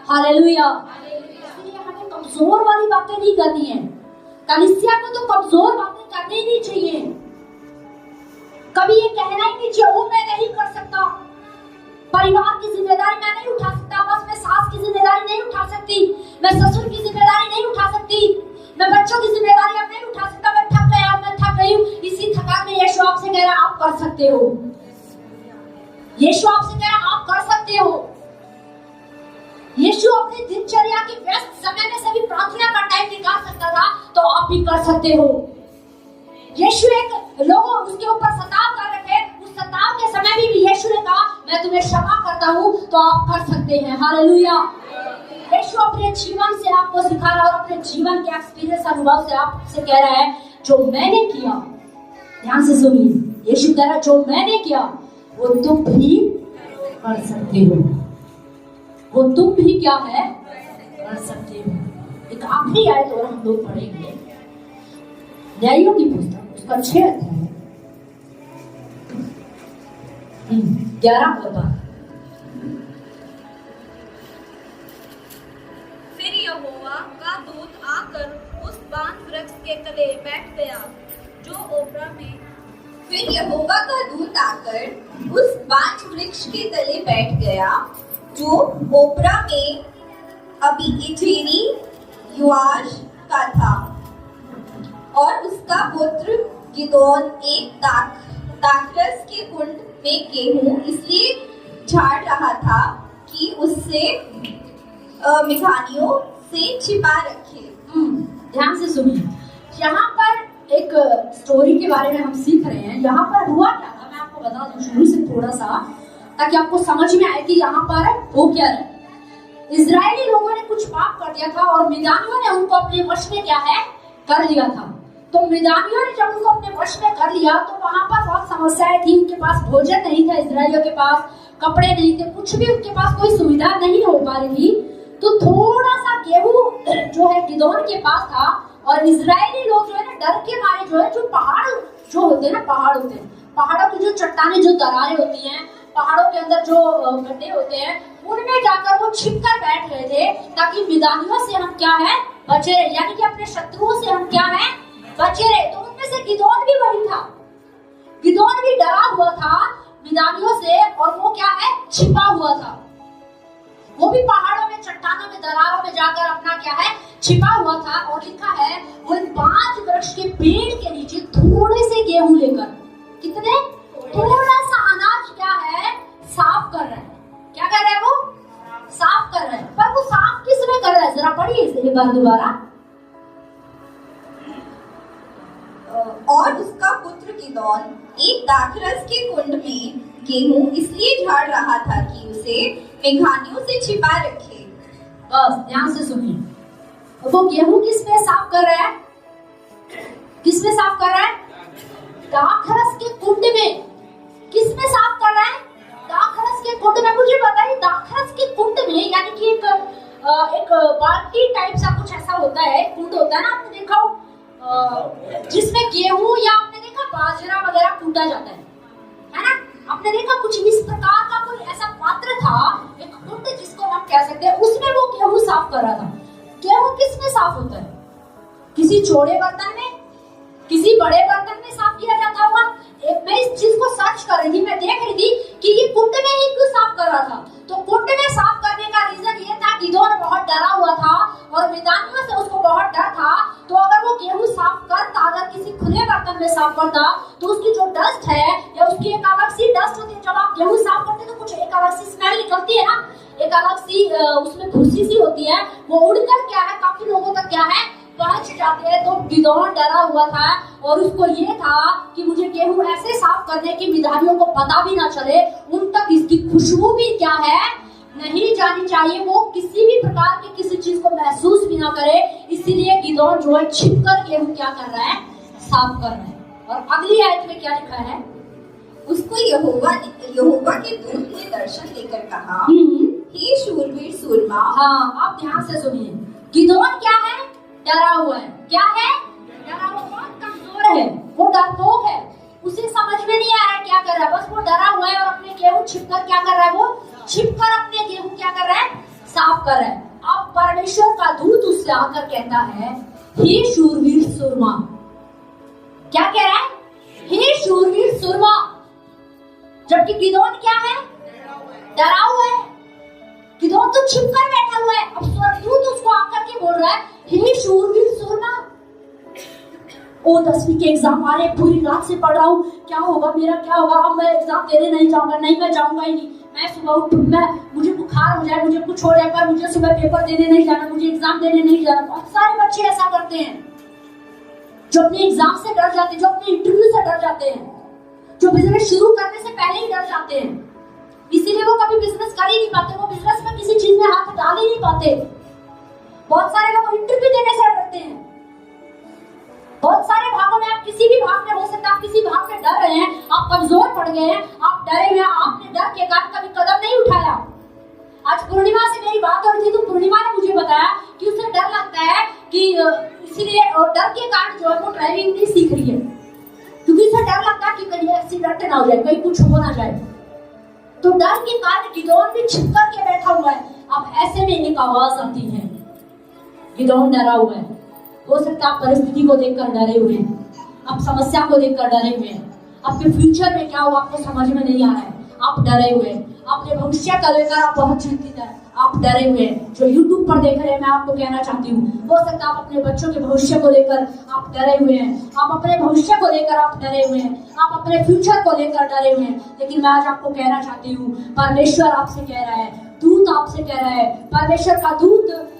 hallelujah. इसलिए हमें कमजोर वाली बातें नहीं करनी है। कलीसिया को तो कमजोर बातें करनी ही नहीं चाहिए। कभी ये कहना ही नहीं चाहिए वो मैं नहीं कर सकता, परिवार की जिम्मेदारी मैं नहीं उठा सकता, बस मैं सास की जिम्मेदारी नहीं उठा सकती, मैं ससुर की जिम्मेदारी नहीं उठा सकती, मैं बच्चों की जिम्मेदारी अब नहीं उठा सकता, मैं थक गया, मैं थक गई हूँ। इसी थकान में यीशु आपसे कह रहा है आप कर सकते हो। यीशु आपसे कह रहा है आप कर सकते हो। यीशु अपनी दिनचर्या की व्यस्त समय में से भी प्रार्थना का टाइम निकाल सकता था, तो आप भी कर सकते हो। यीशु एक लोगों उसके ऊपर सताव कर रहे थे, उस सताव के समय भी यीशु ने कहा मैं तुम्हें क्षमा करता हूँ, तो आप कर सकते हैं। हालेलुया। यीशु अपने जीवन से आपको सिखा रहा है और अपने जीवन के एक्सपीरियंस अनुभव से आपसे कह रहा है जो मैंने किया, ध्यान से सुनिए, यीशु कह रहा है जो मैंने किया वो तुम भी कर सकते हो, वो तुम भी क्या है कर सकते हो। एक आखिरी आयत और हम लोग पढ़ेंगे, न्यायों की पुस्तक उसका 6 अध्याय 11 पद। फिर यहोवा का दूत आकर उस बांज वृक्ष के तले बैठ गया जो ओप्रा में फिर यहोवा का दूत आकर उस बांज वृक्ष के तले बैठ गया जो ओप्रा में अबीएजेरी योआश का था, और उसका पुत्र गिदोन एक दाखरस के कुंड में गेहूं इसलिए झाड़ रहा था कि उससे मिघानियों से छिपा रखे। ध्यान से सुनिए, यहाँ पर एक स्टोरी के बारे में हम सीख रहे हैं। यहाँ पर हुआ क्या था, मैं आपको बता दूं शुरू से थोड़ा सा, ताकि आपको समझ में आए कि यहाँ पर हो क्या है। इजरायली लोगों ने कुछ पाप कर दिया था और मिदानियों ने उनको अपने वश में क्या है कर लिया था। तो मिदानियों ने जब उनको अपने वश में कर लिया तो वहां पर बहुत समस्याएं थी। उनके पास भोजन नहीं था, इजरायलियों के पास कपड़े नहीं थे, कुछ भी उनके पास कोई सुविधा नहीं हो पा रही थी। तो थोड़ा सा गेहूं जो है गिदोन के पास था, और इजरायली लोग जो है ना डर के मारे जो है जो पहाड़ जो होते हैं ना, पहाड़ होते हैं, पहाड़ों की जो चट्टानें जो दरारें होती हैं, पहाड़ों के अंदर जो गड्ढे होते हैं, उनमें जाकर वो छिप कर बैठ रहे थे ताकि मिदानियों से हम क्या है बचे रहे, यानी कि अपने शत्रुओं से हम क्या है बचे रहे। तो उनमें से गिदोन भी वही था, गिदोन भी डरा हुआ था मिदानियों से, और वो क्या है छिपा हुआ था। वो भी पहाड़ों में, चट्टानों में, दरारों में जाकर अपना क्या है छिपा हुआ था। और लिखा है वो इन 5 वृक्ष के पेड़ के नीचे थोड़े से गेहूं लेकर, कितने थोड़ा सा अनाज क्या है साफ कर रहा है। क्या कर रहा है वो साफ कर रहा है, पर वो साफ किस में कर रहा है जरा पढ़िए इसे एक बार दोबारा। और उसका पुत्र गिदोन एक दाखरस के कुंड में गेहूं इसलिए झाड़ रहा था कि उसे मेघानियों से छिपा रखे। बस ध्यान से सुनिए, वो गेहूं किस में साफ कर रहा है, किस में साफ कर रहा है दाखरस के कुंड में। किस में साफ कर रहा है दाखरस के कुंड में। मुझे बताइए दाखरस के कुंड में, यानी कि एक बाल्टी टाइप सा कुछ ऐसा होता है, कुंड होता है ना, आपने देखा हो जिसमें गेहूं या आपने देखा बाजरा वगैरह कूटा जाता है ना, आपने देखा कुछ इस प्रकार का कोई ऐसा पात्र था, एक कुंड जिसको हम कह सकते हैं, उसमें वो गेहूं साफ कर रहा था। गेहूं किस में साफ होता है, किसी चौड़े बर्तन में, किसी बड़े बर्तन में साफ किया जाता होगा। मैं इस चीज को सर्च कर रही थी, मैं देख रही थी कि ये कुंड में ही क्यों साफ कर रहा था। तो कुंड में साफ करने का रीजन ये था कि गिदोन बहुत डरा हुआ था और मिदानियों से उसको बहुत डर था। तो अगर वो गेहूं साफ करता, अगर किसी खुले बर्तन में साफ करता, तो उसकी जो डस्ट है या उसकी एक अलग सी डस्ट होती है। जब आप गेहूं साफ करते तो कुछ एक अलग सी स्मेल निकलती है ना, एक अलग सी उसमें भूसी सी होती है, वो उड़कर क्या है काफी लोगों तक क्या है पहुंच जाते हैं। तो गिदोन डरा हुआ था और उसको ये था कि मुझे गेहूं ऐसे साफ करने की मिदानियों को पता भी ना चले, उन तक इसकी खुशबू भी क्या है नहीं जानी चाहिए, वो किसी भी प्रकार की किसी चीज को महसूस भी ना करे। इसीलिए गिदोन जो है छिपकर गेहूं क्या कर रहा है साफ कर रहा है। और अगली आयत में क्या लिखा है, उसको यहोवा के दूत ने दर्शन देकर कहा, हे शूरवीर सूरमा। हाँ, आप ध्यान से सुनिए, गिदोन क्या है डरा हुआ है। क्या है डरा हुआ, बहुत कमजोर है, वो डरपोक है, उसे समझ में नहीं आ रहा है क्या कर रहा है, बस वो डरा हुआ है और अपने गेहूं छिपकर क्या कर रहा है, वो छिपकर अपने गेहूं क्या कर रहा है साफ कर रहा है। अब परमेश्वर का दूत उससे आकर कहता है, हे शूरवीर सूरमा। क्या कह रहा है, हे शूरवीर सूरमा, जबकि गिदोन क्या है डरा हुआ है, गिदोन तो छिपकर बैठा हुआ है। अब स्वर्गदूत उसको आकर के बोल रहा है, हे शूरवीर सूरमा। ओ 10वीं के एग्जाम आ रहे, पूरी रात से पढ़ रहा हूँ, क्या होगा मेरा, क्या होगा, अब मैं एग्जाम देने नहीं जाऊंगा, नहीं मैं जाऊंगा ही नहीं, मैं सुबह उठूं, मुझे बुखार हो जाए, मुझे कुछ हो जाए, पर मुझे सुबह पेपर देने नहीं जाना, मुझे एग्जाम देने नहीं जाना। बहुत सारे बच्चे ऐसा करते हैं जो अपने एग्जाम से डर जाते हैं, जो अपने इंटरव्यू से डर जाते हैं, जो बिजनेस शुरू करने से पहले ही डर जाते हैं, इसीलिए वो कभी बिजनेस कर ही नहीं पाते, वो बिजनेस में किसी चीज में हाथ डाल ही नहीं पाते। बहुत सारे लोग इंटरव्यू देने से डरते हैं। बहुत सारे भागों में, आप किसी भी भाग में हो सकता है, आप किसी भाग में डर रहे हैं, आप कमजोर पड़ गए हैं, आप डरे हुए हैं, आपने डर के कारण कभी कदम नहीं उठाया। आज पूर्णिमा से मेरी बात हो रही थी, तो पूर्णिमा ने मुझे बताया कि उसे डर लगता है कि इसीलिए डर के कारण जो है वो ड्राइविंग नहीं सीख रही है, क्योंकि उसे डर लगता है कि कहीं एक्सीडेंट ना हो जाए, कहीं कुछ हो ना जाए। तो डर के कारण गिदोन भी छिप करके बैठा हुआ है। अब ऐसे में एक आवाज आती है, गिदोन डरा हुआ है। हो सकता है आप परिस्थिति को देखकर डरे हुए हैं, आप समस्या को देखकर डरे हुए हैं, आपके फ्यूचर में क्या हो आपको समझ में नहीं आ रहा है, आप डरे हुए हैं, अपने भविष्य को लेकर आप बहुत चिंतित हैं, आप डरे हुए हैं। जो YouTube पर देख रहे हैं, मैं आपको कहना चाहती हूँ, हो सकता है आप अपने बच्चों के भविष्य को लेकर आप डरे हुए हैं, आप अपने भविष्य को लेकर आप डरे हुए हैं, आप अपने फ्यूचर को लेकर डरे हुए हैं। लेकिन मैं आज आपको कहना चाहती हूँ, परमेश्वर आपसे कह रहा है, दूत आपसे कह रहा है, परमेश्वर का दूत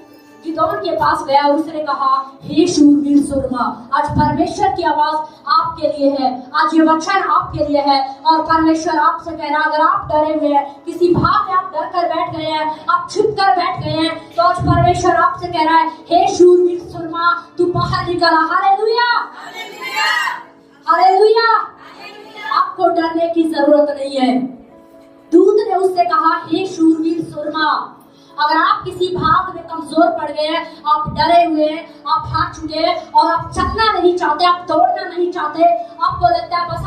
गिदोन के पास गया और उसने कहा, हे शूरवीर सुरमा। आज परमेश्वर की आवाज आपके लिए है, आज ये वचन आपके लिए है, और परमेश्वर आपसे कह रहा है, अगर आप डरे हुए हैं, किसी भाव में आप डर कर बैठ गए हैं, आप छुप कर बैठ गए हैं, तो आज परमेश्वर आपसे कह रहा है, हे शूरवीर सुरमा, तू बाहर निकल। Hallelujah, hallelujah. आपको डरने की जरूरत नहीं है। दूत ने उससे कहा, हे शूरवीर सुरमा, अगर आप किसी भाग में कमजोर पड़ गए हैं, आप डरे हुए हैं, आप हार चुके हैं और आप चलना नहीं चाहते, आप दौड़ना नहीं चाहते, आपको लगता है बस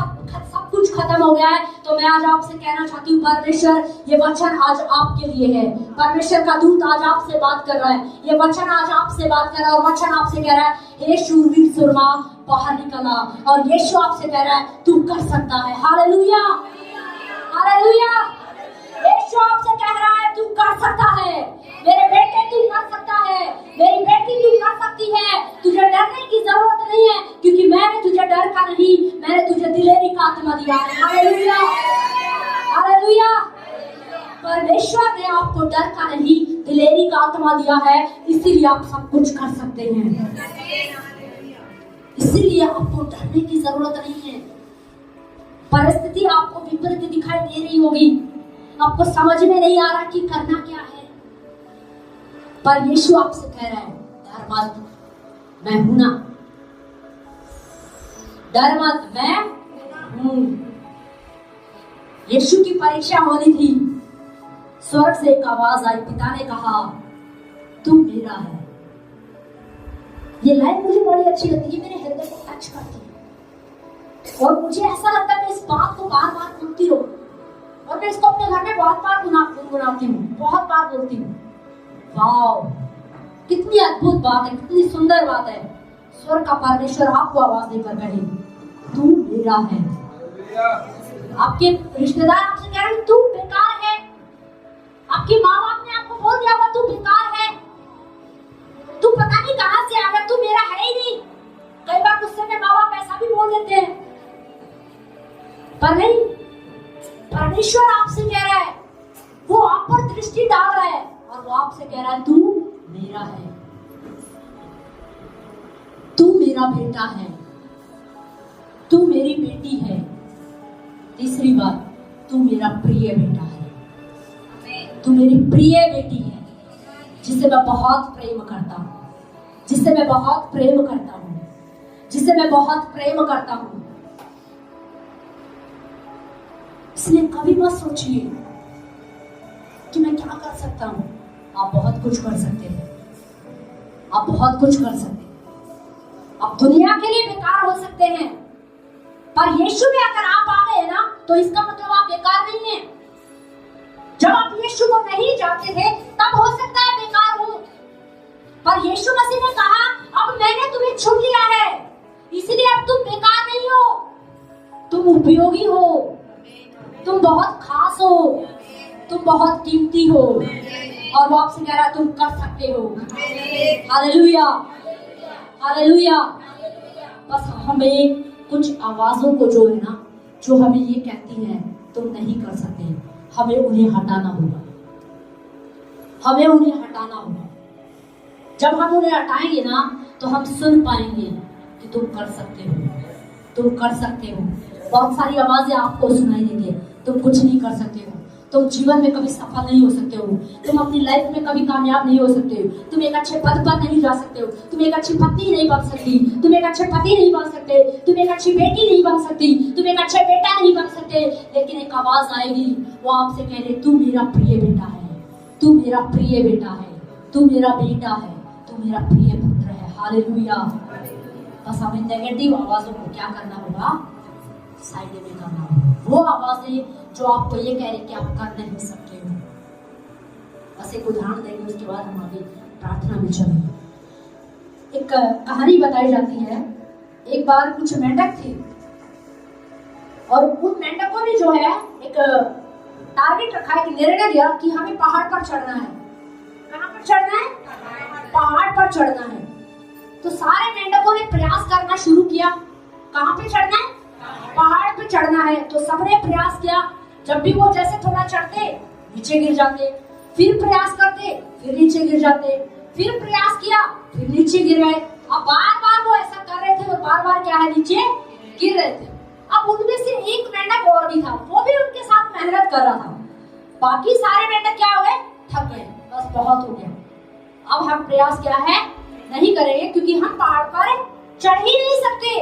सब कुछ खत्म हो गया है, तो मैं आज आपसे कहना चाहती हूँ, परमेश्वर ये वचन आज आपके लिए है। परमेश्वर का दूत आज आपसे बात कर रहा है, ये वचन आज आपसे बात कर रहा है, और वचन आपसे कह रहा है, हे शूरवीर सुरमा, बाहर निकला। और यीशु आपसे कह रहा है, तू कर सकता है। Hallelujah, hallelujah. यीशु आपसे कह रहा है, तू कर सकता है। मेरे बेटे, तू कर सकता है। मेरी बेटी, तू कर सकती है। तुझे डरने की जरूरत नहीं है, क्योंकि मैंने तुझे डर का नहीं, मैंने तुझे दिलेरी का आत्मा दिया है। Hallelujah, hallelujah. परमेश्वर ने आपको डर का नहीं, दिलेरी का आत्मा दिया है, इसीलिए आप सब कुछ कर सकते हैं। इसीलिए आपको डरने की जरूरत नहीं है। परिस्थिति आपको विपरीत दिखाई दे रही होगी, आपको समझ में नहीं आ रहा कि करना क्या है, पर यीशु आपसे कह रहा है, डर मत, मैं हूं ना, डर मत, मैं हूं। यीशु की परीक्षा होनी थी, स्वर्ग से एक आवाज आई, पिता ने कहा, तू मेरा है। ये लाइन मुझे बड़ी अच्छी लगती है, मेरे हृदय को टच करती है, और मुझे ऐसा लगता है मैं इस बात को बार बार सुनती रहूं, और मैं इसको अपने घर में बहुत बार गुनगुनाती हूँ, बहुत बार बोलती हूँ। वाओ, कितनी अद्भुत बात है, कितनी सुंदर बात है। स्वर्ग का परमेश्वर आपको आवाज देकर कहे, तू मेरा है। आपके रिश्तेदार आपसे कह रहे हैं, तू बेकार है। आपके माँ बाप ने आपको बोल दिया होगा, तू बेकार है, तू पता नहीं कहां से आ गया, तू मेरा है ही नहीं। कई बार गुस्से में माँ बाप ऐसा भी बोल देते हैं, पर नहीं, परमेश्वर आपसे कह रहा है, वो आप पर दृष्टि डाल रहा है, और वो आपसे कह रहा है, तू मेरा है, तू मेरा बेटा है, तू मेरी बेटी है। तीसरी बात, तू मेरा प्रिय बेटा है, तू मेरी प्रिय बेटी है, जिसे मैं बहुत प्रेम करता हूँ, जिसे मैं बहुत प्रेम करता हूँ, जिसे मैं बहुत प्रेम करता हूँ। इसलिए कभी मत सोचिए कि मैं क्या कर सकता हूं। आप बहुत कुछ कर सकते हैं, आप बहुत कुछ कर सकते हैं। आप दुनिया के लिए बेकार हो सकते हैं, पर यीशु में अगर आप आ गए ना, तो इसका मतलब आप बेकार नहीं हैं। जब आप यीशु को नहीं जानते थे, तब हो सकता है बेकार हो, पर यीशु मसीह ने कहा, अब मैंने तुम्हें चुन लिया है, इसलिए अब तुम बेकार नहीं हो, तुम उपयोगी हो, तुम बहुत खास हो, तुम बहुत कीमती हो, और वो आपसे कह रहा है, तुम कर सकते हो। Hallelujah, hallelujah. बस हमें कुछ आवाजों को जो है ना, जो हमें ये कहती हैं, तुम नहीं कर सकते, हमें उन्हें हटाना होगा, हमें उन्हें हटाना होगा। जब हम उन्हें हटाएंगे ना, तो हम सुन पाएंगे कि तुम कर सकते हो, तुम कर सकते हो, बहुत सारी आवाजें आपको सुनाई देंगे, तुम कुछ नहीं कर सकते हो, तुम जीवन में कभी सफल नहीं हो सकते हो, तुम अपनी लाइफ में कभी कामयाब नहीं हो सकते हो, तुम एक अच्छे पद पर नहीं जा सकते हो, तुम एक अच्छी पत्नी नहीं बन सकती, तुम एक अच्छे पति नहीं बन सकते, तुम एक अच्छी बेटी नहीं बन सकती, तुम एक अच्छे बेटा नहीं बन सकते। लेकिन एक आवाज आएगी, वो आपसे कह रहे, तू मेरा प्रिय बेटा है, तू मेरा प्रिय बेटा है, तू मेरा बेटा है, तू मेरा प्रिय पुत्र है। हालेलुया। बस हमें नेगेटिव आवाजों को क्या करना होगा, साइड में करना होगा। वो आवाजें जो आपको ये कह रहे कि आप कर नहीं सकते हो। बस एक उदाहरण देंगे, उसके बाद हम आगे प्रार्थना में चलेंगे। एक कहानी बताई जाती है, एक बार कुछ मेंढक थे और उन मेंढकों ने जो है एक टारगेट रखा है, कि निर्णय लिया कि हमें पहाड़ पर चढ़ना है। कहाँ पर चढ़ना है? पहाड़ पर चढ़ना है। तो सारे मेंढकों ने प्रयास करना शुरू किया। कहाँ पे चढ़ना है? पहाड़ पे चढ़ना है। तो सबने प्रयास किया। जब भी वो जैसे थोड़ा चढ़ते, नीचे गिर जाते, फिर प्रयास करते, फिर नीचे गिर जाते, फिर प्रयास किया, फिर नीचे गिर गए। अब बार बार वो ऐसा कर रहे थे और बार बार क्या है, नीचे गिर रहे थे। अब उनमें से एक मेंढक और भी था, वो भी उनके साथ मेहनत कर रहा था। बाकी सारे मेंढक क्या हो गए, थक गए, बस बहुत हो गया, अब हम प्रयास क्या है नहीं करेंगे, क्योंकि हम पहाड़ पर चढ़ ही नहीं सकते।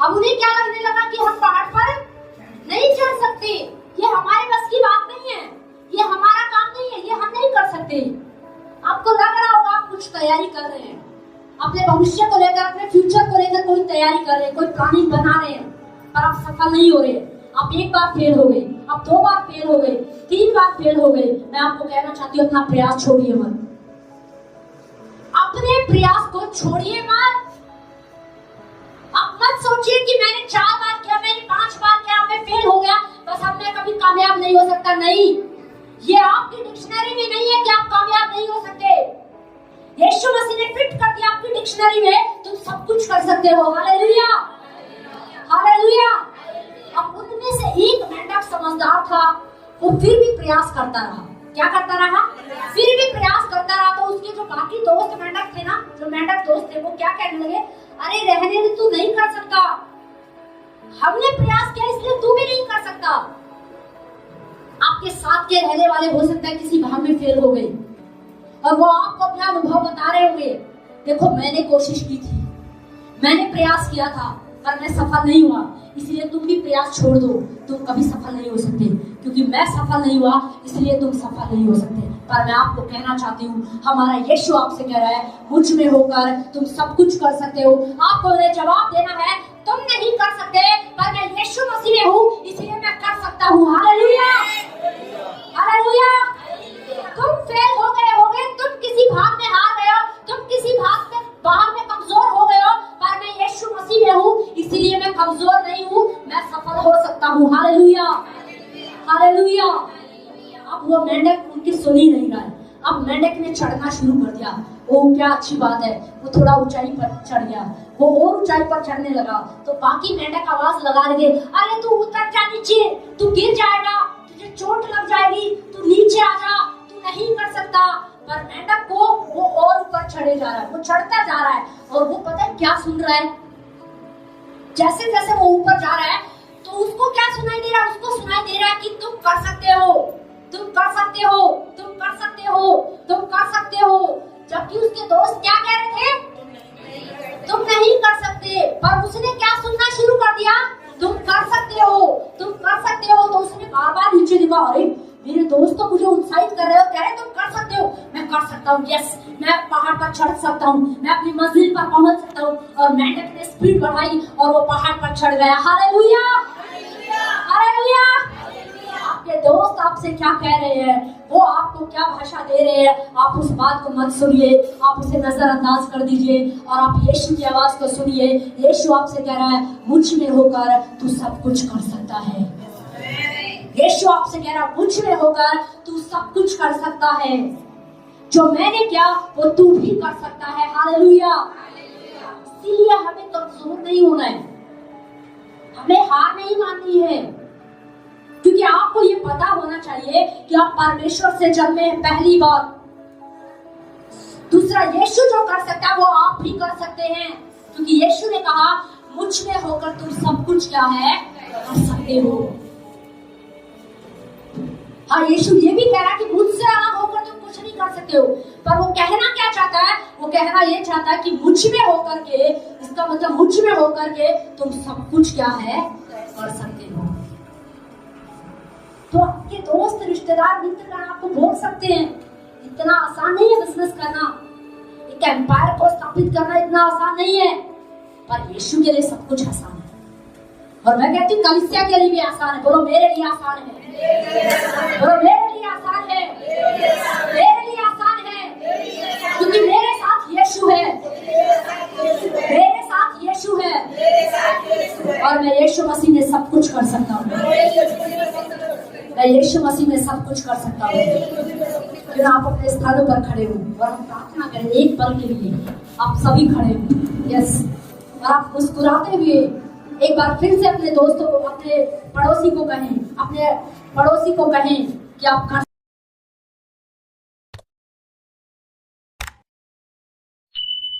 अब उन्हें क्या लगने लगा कि हम पहाड़ पर नहीं चढ़ सकते, ये हमारे बस की बात नहीं है, ये हमारा काम नहीं है, ये हम नहीं कर सकते। आपको लग रहा होगा आप कुछ तैयारी कर रहे हैं, अपने भविष्य को लेकर, अपने फ्यूचर को लेकर कोई तैयारी कर रहे हैं, कोई प्लानिंग बना रहे हैं, पर आप सफल नहीं हो रहे। आप एक बार फेल हो गए, आप 2 बार फेल हो गए, 3 बार फेल हो गए। मैं आपको कहना चाहती हूँ, अपना प्रयास छोड़िए मत, अपने प्रयास को छोड़िए मत। अब मत सोचिए कि मैंने 4 बार किया, मैंने 5 बार किया, मैं फेल हो गया, बस अब मैं कभी कामयाब नहीं हो सकता। नहीं, ये आपकी डिक्शनरी में नहीं है कि आप कामयाब नहीं हो सकते। यीशु मसीह ने फिट कर दिया आपकी डिक्शनरी में, तुम सब कुछ कर सकते हो। Hallelujah, hallelujah. अब उनमें से एक मेंढक समझदार था, वो फिर भी प्रयास करता रहा। क्या करता रहा? फिर भी प्रयास करता रहा। तो उसके जो बाकी दोस्त मेंढक थे ना, जो मेंढक दोस्त थे, वो क्या कहने लगे, अरे रहने दे, तू नहीं कर सकता, हमने प्रयास किया इसलिए तू भी नहीं कर सकता। आपके साथ के रहने वाले हो सकता है किसी भाग में फेल हो गए और वो आपको अपना अनुभव बता रहे होंगे, देखो मैंने कोशिश की थी, मैंने प्रयास किया था, पर मैं सफल नहीं हुआ, इसलिए तुम भी प्रयास छोड़ दो, तुम कभी सफल नहीं हो सकते। क्योंकि मैं सफल नहीं हुआ, इसलिए तुम सफल नहीं हो सकते। पर मैं आपको कहना चाहती हूँ, हमारा यीशु आपसे कह रहा है, मुझ में होकर तुम सब कुछ कर सकते हो। आपको उन्हें जवाब देना है, तुम नहीं कर सकते, पर मैं यीशु मसीह में हूँ, इसलिए मैं कर सकता हूँ। Hallelujah, hallelujah. तुम फेल हो गए, तुम किसी भाग में हार गए हो, तुम किसी भाग में बाहर में कमजोर हो गए हो, पर मैं यीशु मसीह में हूँ, इसलिए मैं कमजोर नहीं हूँ, मैं सफल हो सकता हूँ। Hallelujah, hallelujah. अब वो मेंढक उनकी सुन ही नहीं रहा है। अब मेंढक ने चढ़ना शुरू कर दिया। वो क्या अच्छी बात है, वो थोड़ा ऊंचाई पर चढ़ गया, वो और ऊंचाई पर चढ़ने लगा। तो बाकी मेंढक आवाज लगा रहे थे, अरे तू उतर जा नीचे, तू गिर जाएगा, तुझे चोट लग जाएगी, तू नीचे आ जा, तू नहीं कर सकता। पर मेंढक को वो और ऊपर चढ़े जा रहा है, वो चढ़ता जा रहा है, और वो पता है क्या सुन रहा है, जैसे जैसे वो ऊपर जा रहा है तो उसको क्या सुनाई दे रहा है, उसको सुनाई दे रहा है कि तुम कर सकते हो, तुम कर सकते हो, तुम कर सकते हो, तुम कर सकते हो। जबकि उसके दोस्त क्या कह रहे थे, तुम नहीं कर सकते, पर उसने क्या सुनना शुरू कर दिया, तुम कर सकते हो, तुम कर सकते हो। तो उसने बार बार नीचे देखा, अरे मेरे दोस्त तो मुझे उत्साहित कर रहे हो, कह रहे तुम कर सकते हो, मैं कर सकता हूँ, यस मैं पहाड़ पर चढ़ सकता हूँ, मैं अपनी मंजिल पर पहुंच सकता हूँ। और मेंढक ने स्पीड बढ़ाई और वो पहाड़ पर चढ़ गया। Hallelujah, hallelujah. आपके दोस्त आपसे क्या कह रहे हैं, वो आपको क्या भाषा दे रहे हैं, आप उस बात को मत सुनिए, आप उसे नजरअंदाज कर दीजिए और आप यीशु की आवाज को सुनिए। यीशु आपसे कह रहा है, मुझ में होकर तू सब कुछ कर सकता है। यीशु आपसे कह रहा है, मुझ में होकर तू सब कुछ कर सकता है, जो मैंने किया वो तू भी कर सकता है। हालेलुया। इसीलिए हमें कमजोर नहीं होना है, हमें हार नहीं माननी है, क्योंकि आपको ये पता होना चाहिए कि आप परमेश्वर से जन्मे हैं, पहली बात। दूसरा, यीशु जो कर सकता है वो आप भी कर सकते हैं, क्योंकि यीशु ने कहा, मुझ में होकर तुम सब कुछ कुछ क्या है कर सकते हो। हाँ, यीशु ये भी कह रहा है कि मुझसे अलग होकर तुम कुछ नहीं कर सकते हो, पर वो कहना क्या चाहता है? वो कहना ये चाहता है कि मुझ में होकर के, इसका मतलब मुझ में होकर के तुम सब कुछ क्या है कर सकते हो। तो आपके दोस्त, रिश्तेदार, मित्रगण आपको बोल सकते हैं इतना आसान नहीं है बिजनेस करना, एक एम्पायर को स्थापित करना इतना आसान नहीं है, पर यीशु के लिए सब कुछ आसान है। और मैं कहती हूँ कलीसिया के लिए भी आसान है। बोलो मेरे लिए आसान है, बोलो मेरे लिए आसान है, मेरे लिए आसान है, क्योंकि मेरे साथ यीशु है, मेरे साथ यीशु है, और मैं यीशु मसीह में सब कुछ कर सकता हूँ। मैं यीशु मसीह में सब कुछ कर सकता हूँ। क्यों आप अपने स्थानों पर खड़े हो और हम प्रार्थना करें एक पल के लिए। आप सभी खड़े हो, यस, और आप मुस्कुराते हुए एक बार फिर से अपने दोस्तों को, अपने पड़ोसी को कहें कि आप